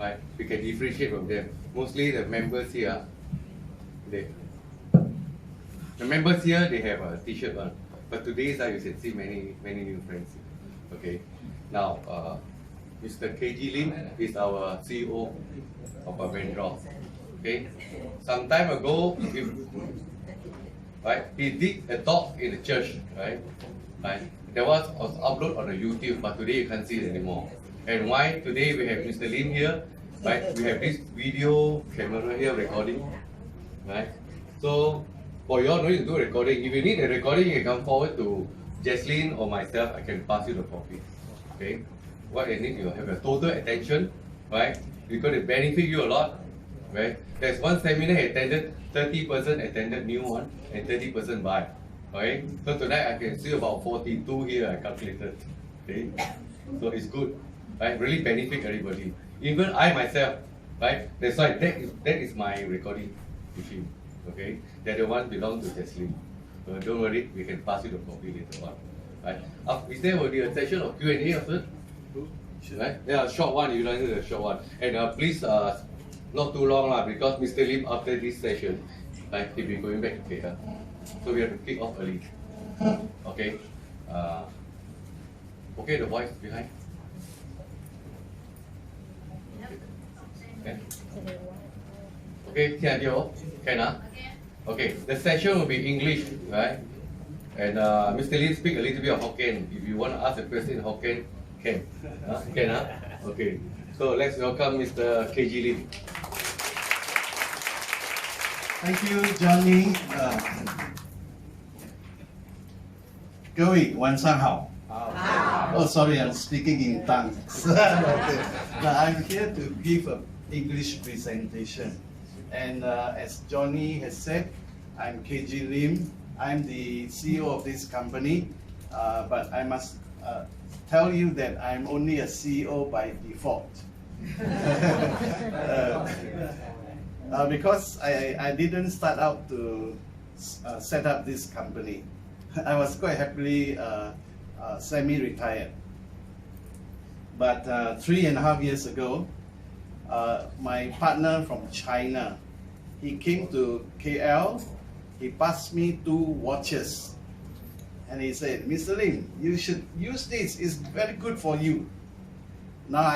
right? We can differentiate from them. Mostly the members here, the members here, they have a t-shirt on. But today, you can see many new friends. Okay. Now, Mr. KG Lim is our CEO of MyVantros. Okay. Some time ago, he did a talk in the church, right? That was uploaded on the YouTube, but today you can't see it anymore. And why today we have Mr. Lim here, right? We have this video camera here recording, right? So for you all, no need to do recording. If you need a recording, you can come forward to Jaslyn or myself. I can pass you the copy. Okay. What you need, you have your total attention, right? It's going to benefit you a lot, right? There's one seminar I attended, 30% attended new one, and 30% buy. Okay. So tonight I can see about 42 here. I calculated. Okay. So it's good, right? Really benefit everybody. Even I myself, right? That's why that is my recording machine. Okay. The other one belongs to Jaslyn. So don't worry, we can pass you the copy later on. Right? Is there will be a session of Q&A after? Right? Yeah, a short one. You know, a short one. And please, not too long because Mr. Lim after this session, right, he'll be going back to KL. So we have to kick off early. Okay. Okay, the voice behind. Okay. Okay, can you? Can Okay, the session will be English, right? And Mr. Lim speak a little bit of Hokkien. If you want to ask a question in Hokkien, can. Can. Okay. So let's welcome Mr. KG Lim. Thank you, Johnny. 各位晚上好。Oh, sorry, I'm speaking in tongues. Okay. Now, I'm here to give an English presentation. And as Johnny has said, I'm KG Lim. I'm the CEO of this company. But I must tell you that I'm only a CEO by default. Because I didn't start out to set up this company. I was quite happily semi-retired. But 3.5 years ago, my partner from China, he came to KL, he passed me 2 watches. And he said, Mr. Lim, you should use this, it's very good for you. Now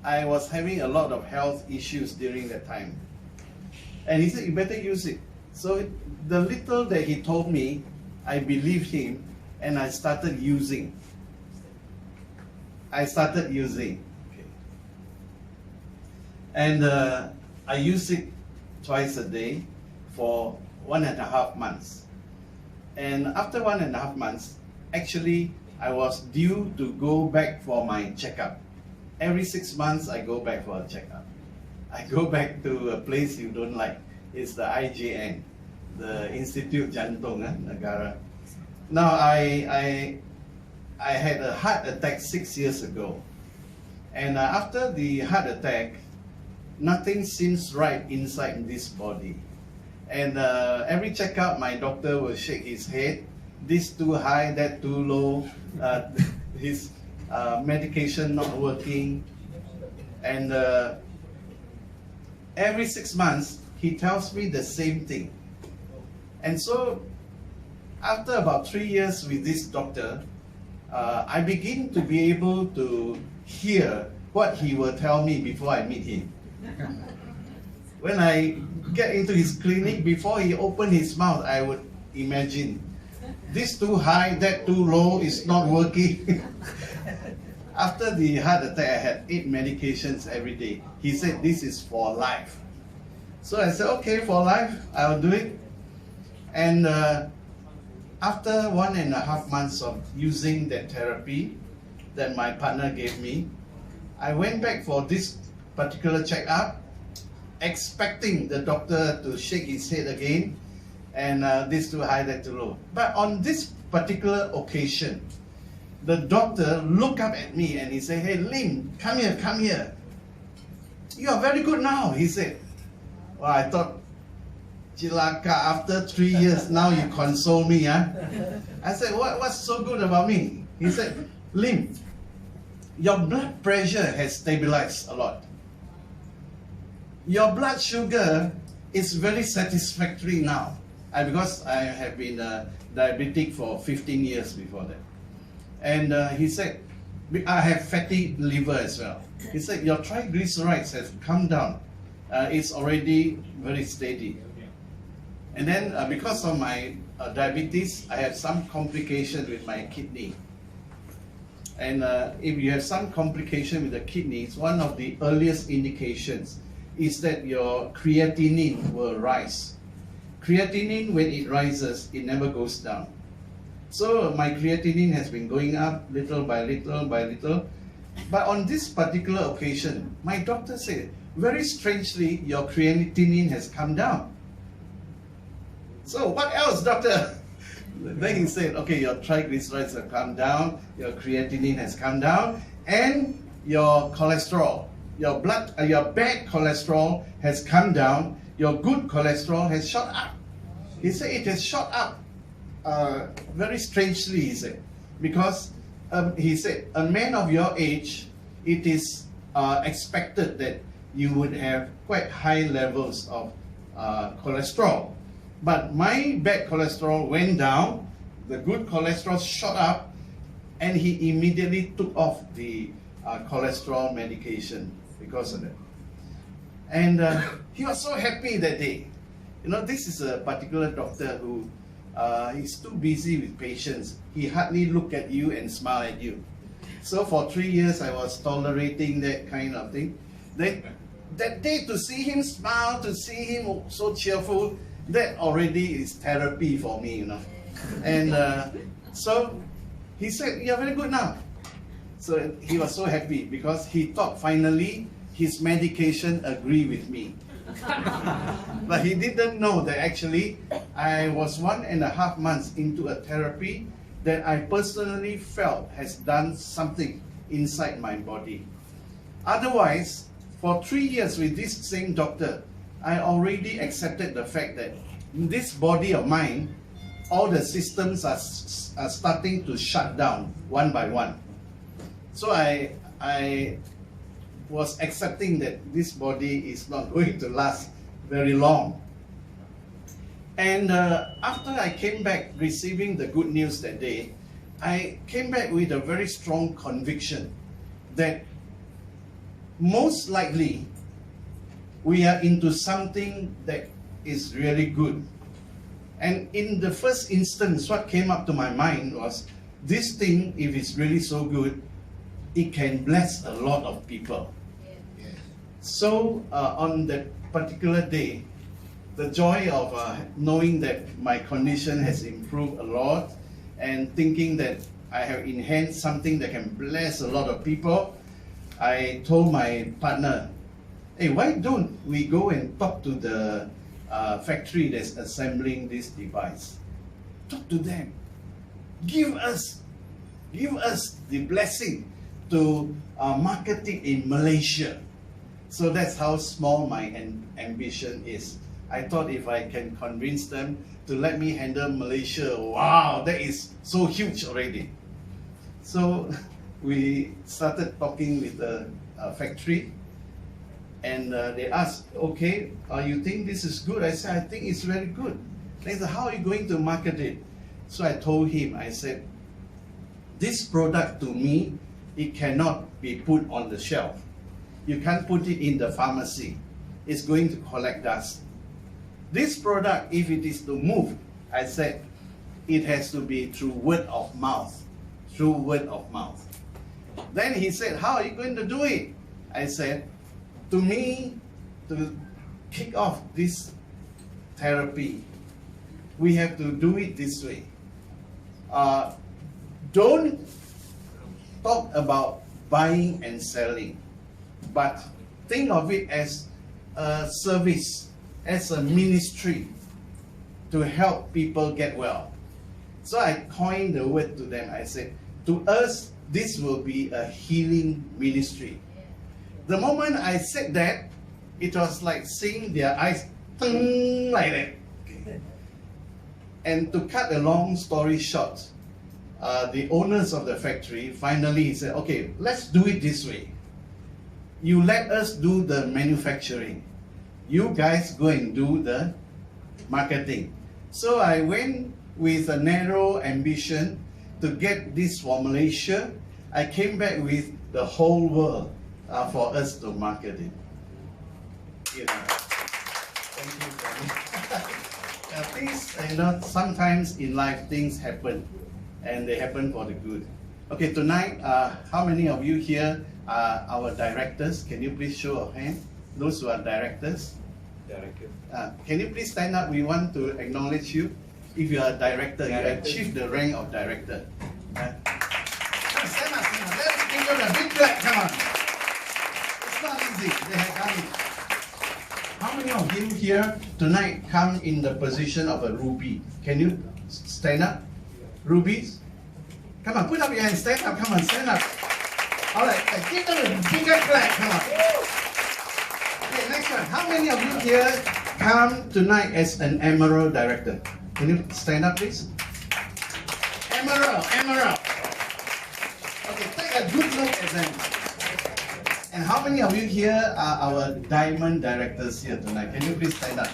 I was having a lot of health issues during that time. And he said, you better use it. So the little that he told me, I believed him and I started using. Okay. And I used it twice a day for 1.5 months. And after 1.5 months, actually, I was due to go back for my checkup. Every 6 months, I go back for a checkup. I go back to a place you don't like. It's the IJN, the Institute Jantung Negara. Now, I had a heart attack 6 years ago. And after the heart attack, nothing seems right inside this body. And every checkup, my doctor will shake his head. This too high, that too low. His medication not working. And every 6 months, he tells me the same thing. And so, after about 3 years with this doctor, I begin to be able to hear what he will tell me before I meet him. When I get into his clinic, before he opened his mouth, I would imagine, this too high, that too low, is not working. After the heart attack, I had 8 medications every day. He said, this is for life. So I said, okay, for life, I'll do it. And after 1.5 months of using that therapy that my partner gave me, I went back for this particular checkup, expecting the doctor to shake his head again, and this too high, that too low. But on this particular occasion, the doctor looked up at me and he said, hey Lim, come here, come here. You are very good now, he said. Well, I thought, Chilaka, after 3 years, now you console me, huh? I said, what's so good about me? He said, Lim, your blood pressure has stabilized a lot. your blood sugar is very satisfactory now. Because I have been diabetic for 15 years before that. And he said, I have fatty liver as well. He said, your triglycerides have come down. It's already very steady. And then because of my diabetes, I have some complication with my kidney. And if you have some complication with the kidneys, one of the earliest indications is that your creatinine will rise. Creatinine, when it rises, it never goes down. So my creatinine has been going up little by little by little. But on this particular occasion, my doctor said, very strangely, your creatinine has come down. So what else, doctor? Then he said, okay, your triglycerides have come down, your creatinine has come down, and your cholesterol, your bad cholesterol has come down, your good cholesterol has shot up. He said it has shot up very strangely, he said, because he said, a man of your age, it is expected that you would have quite high levels of cholesterol. But my bad cholesterol went down, the good cholesterol shot up, and he immediately took off the cholesterol medication because of that. And he was so happy that day. You know, this is a particular doctor who he's too busy with patients. He hardly look at you and smile at you. So for 3 years, I was tolerating that kind of thing. Then that day, to see him smile, to see him so cheerful, that already is therapy for me, you know. And so he said, you're very good now. So he was so happy because he thought finally his medication agree with me. But he didn't know that actually I was 1.5 months into a therapy that I personally felt has done something inside my body. Otherwise, for 3 years with this same doctor, I already accepted the fact that in this body of mine, all the systems are starting to shut down one by one. So I was accepting that this body is not going to last very long. And after I came back receiving the good news that day, I came back with a very strong conviction that most likely we are into something that is really good. And in the first instance, what came up to my mind was, this thing, if it's really so good, it can bless a lot of people. So on that particular day, the joy of knowing that my condition has improved a lot and thinking that I have enhanced something that can bless a lot of people, I told my partner, hey, why don't we go and talk to the factory that's assembling this device? Talk to them. Give us the blessing to market it in Malaysia. So that's how small my ambition is. I thought if I can convince them to let me handle Malaysia, wow, that is so huge already. So we started talking with the factory, and they asked, okay, you think this is good? I said, I think it's very good. They said, how are you going to market it? So I told him, I said, this product to me, it cannot be put on the shelf. You can't put it in the pharmacy. It's going to collect dust. This product, if it is to move, I said, it has to be through word of mouth. Through word of mouth. Then he said, how are you going to do it? I said, to me, to kick off this therapy, we have to do it this way. Don't talk about buying and selling, but think of it as a service, as a ministry to help people get well. So I coined the word to them. I said, to us, this will be a healing ministry. The moment I said that, it was like seeing their eyes like that. And to cut a long story short, the owners of the factory finally said, okay, let's do it this way. You let us do the manufacturing. You guys go and do the marketing. So I went with a narrow ambition to get this for Malaysia. I came back with the whole world for us to market it. You know. Thank you, Tony. Things, sometimes in life things happen, and they happen for the good. Okay, tonight, how many of you here are our directors? Can you please show a hand? Those who are directors. Can you please stand up? We want to acknowledge you. If you are a director, you achieved the rank of director. Stand up. Let's give them a big clap. Come on. It's not easy. They have done it. How many of you here tonight come in the position of a ruby? Can you stand up? Rubies? Come on, put up your hand. Stand up. Come on, stand up. All right, give them a bigger clap. Come on. Okay, next one. How many of you here come tonight as an Emerald director? Can you stand up, please? Emerald. Okay, take a good look at them. And how many of you here are our Diamond directors here tonight? Can you please stand up?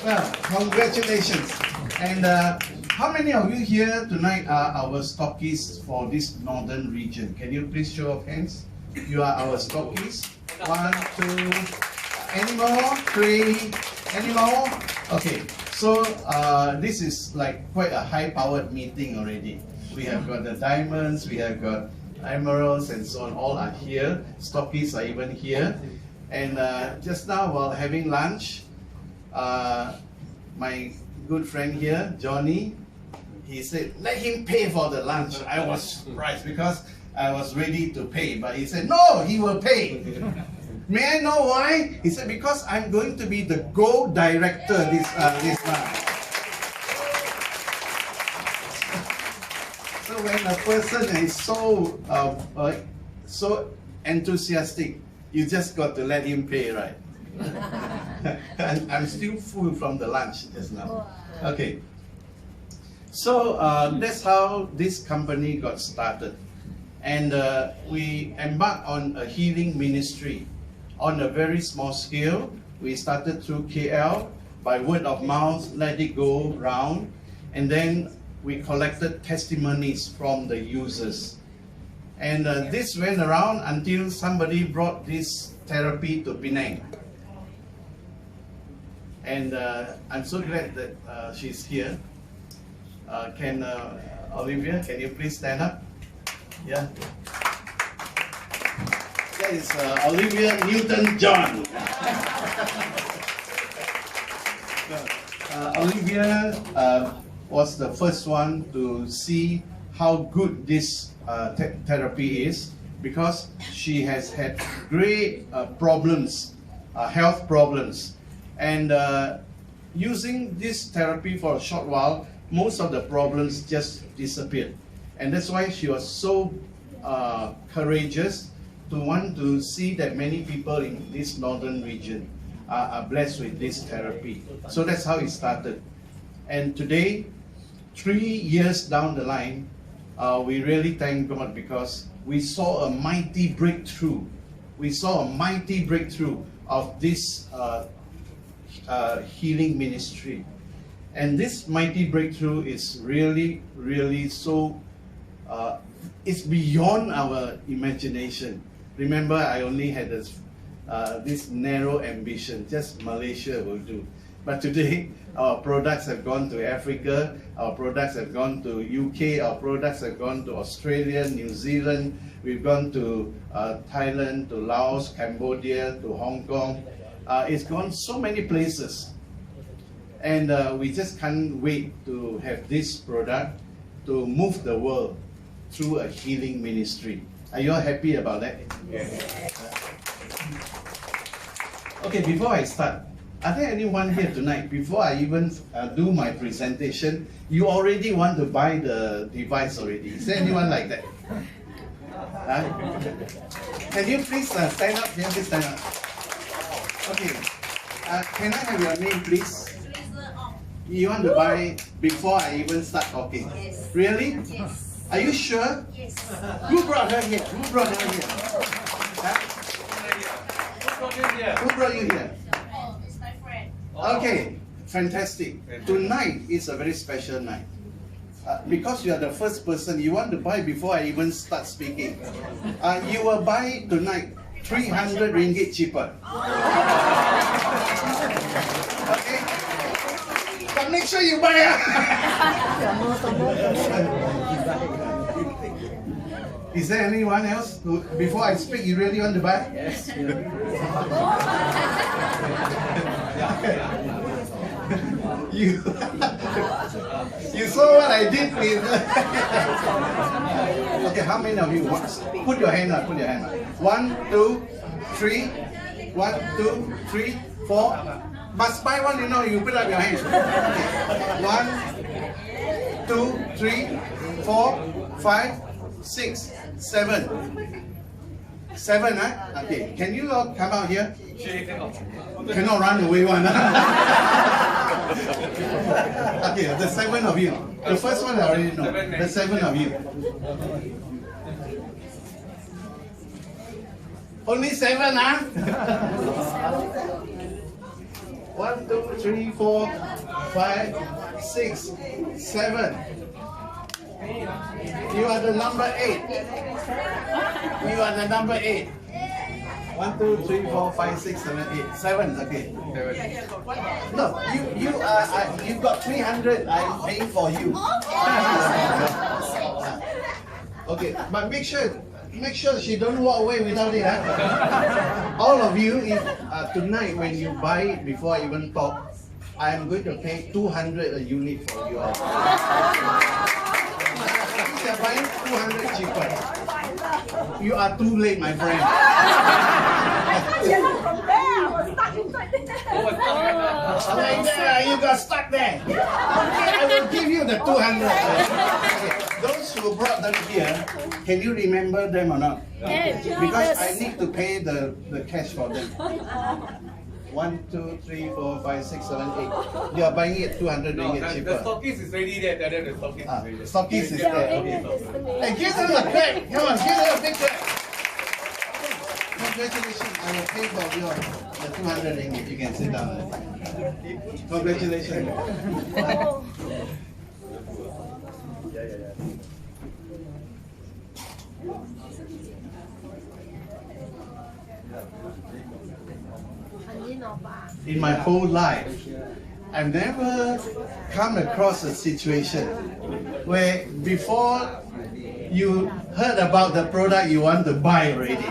Well, congratulations. And how many of you here tonight are our stockists for this northern region? Can you please show of hands? You are our stockists. 1, 2, any more? 3, any more? Okay, so this is like quite a high-powered meeting already. We have got the diamonds, we have got emeralds, and so on. All are here. Stockists are even here. And just now, while having lunch, my good friend here, Johnny, he said, let him pay for the lunch. I was surprised because I was ready to pay, but he said, no, he will pay. May I know why? He said, because I'm going to be the gold director this month. So when a person is so enthusiastic, you just got to let him pay, right? And I'm still full from the lunch just now. Okay. So that's how this company got started. And we embarked on a healing ministry on a very small scale. We started through KL by word of mouth, let it go round. And then we collected testimonies from the users. And this went around until somebody brought this therapy to Penang. And I'm so glad that she's here. Olivia, can you please stand up? Yeah. That is Olivia Newton-John. Olivia was the first one to see how good this therapy is, because she has had great problems, health problems. And using this therapy for a short while, most of the problems just disappeared. And that's why she was so courageous to want to see that many people in this northern region are blessed with this therapy. So that's how it started. And today, 3 years down the line, we really thank God because we saw a mighty breakthrough. We saw a mighty breakthrough of this healing ministry. And this mighty breakthrough is really, really so, it's beyond our imagination. Remember, I only had this narrow ambition, just Malaysia will do. But today, our products have gone to Africa, our products have gone to UK, our products have gone to Australia, New Zealand, we've gone to Thailand, to Laos, Cambodia, to Hong Kong. It's gone so many places. And we just can't wait to have this product to move the world through a healing ministry. Are you all happy about that? Yes. Okay, before I start, are there anyone here tonight, before I even do my presentation, you already want to buy the device already? Is there anyone like that? Can you please stand up? Can you please stand up? Okay. Can I have your name, please? You want to buy before I even start talking? Yes. Really? Yes. Are you sure? Yes. Who brought her here? Who brought her here? Who brought you here? Oh, it's my friend. Okay, fantastic. Tonight is a very special night. Because you are the first person, you want to buy before I even start speaking. You will buy tonight 300 ringgit cheaper. Okay? But make sure you buy. Is there anyone else who, before I speak, you really want to buy? Yes. You saw what I did with. Okay, how many of you? Put your hand up. Put your hand up. 1, 2, 3. 1, 2, 3, 4. Must buy one, you know. You put up your hand. Okay. 1, 2, 3, 4, 5, 6, 7. 7, huh? Okay. Can you all come out here? Cannot run away one. Okay, the 7 of you. The first one I already know. The 7 of you. Only 7, huh? 1, 2, 3, 4, 5, 6, 7. You are the number 8. You are the number 8. 1, 2, 3, 4, 5, 6, 7, 8. 7, okay. No, you got 300. I'm paying for you. Okay, but make sure she don't walk away without it. Huh? All of you, if tonight when you buy it before I even talk, I am going to pay 200 a unit for you all. You are buying 200 cheaper. You are too late, my friend. You got stuck there. I will give you the 200. Okay. Those who brought them here, can you remember them or not? Because I need to pay the cash for them. 1, 2, 3, 4, 5, 6, 7, 8. You are buying it 200 ringgit cheaper. The stockist is ready there. Tell them the stockist is ready. Stockist is there. Okay. Hey, give them a clap. Come on, give them a big clap. Congratulations. I will pay for your the 200 ringgit. You can sit down. Congratulations. In my whole life, I've never come across a situation where before you heard about the product you want to buy already.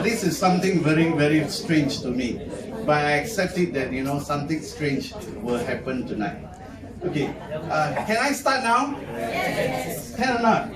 This is something very, very strange to me. But I accept it that, something strange will happen tonight. Okay, can I start now? Yes. Can or not?